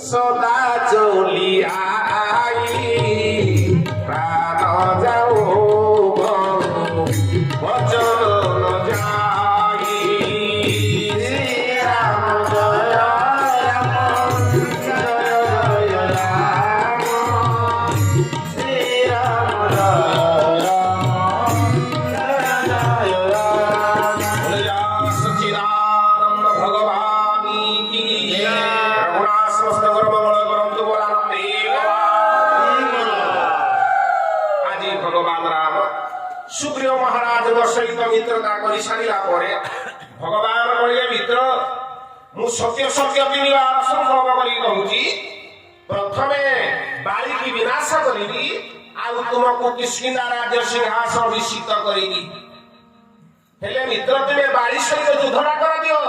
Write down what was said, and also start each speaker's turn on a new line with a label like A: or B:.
A: সদা চলিয়া প্রাণ যাও বচন যাই রাম জয় রাম জয় জয় রাম শ্রীরাম জয় রাম জয় জয় রাম সচিদানন্দ ভগবান কি সমস্ত কর্মবল করন্তু বলান্তে আজি ভগবান রাম সুগ্রীব মহারাজ সহিত মিত্রতা করে সারিলা পরে ভগবান কহিলে মিত্র মু সত্য সত্য কিনিবার সংকল্প করি কହୁছি প্রথমে বালিকি বিনাশ করিবি ଆଉ ତୁମକୁ କିସ୍କିନ୍ଧା ରାଜ୍ୟ ସିଂହାସନ ଅଭିଷିକ୍ତ କରିବି ହେଲେ ମିତ୍ର ତୁମେ ବାଳି ସହିତ ଯୁଦ୍ଧଟା କରିଦିଅ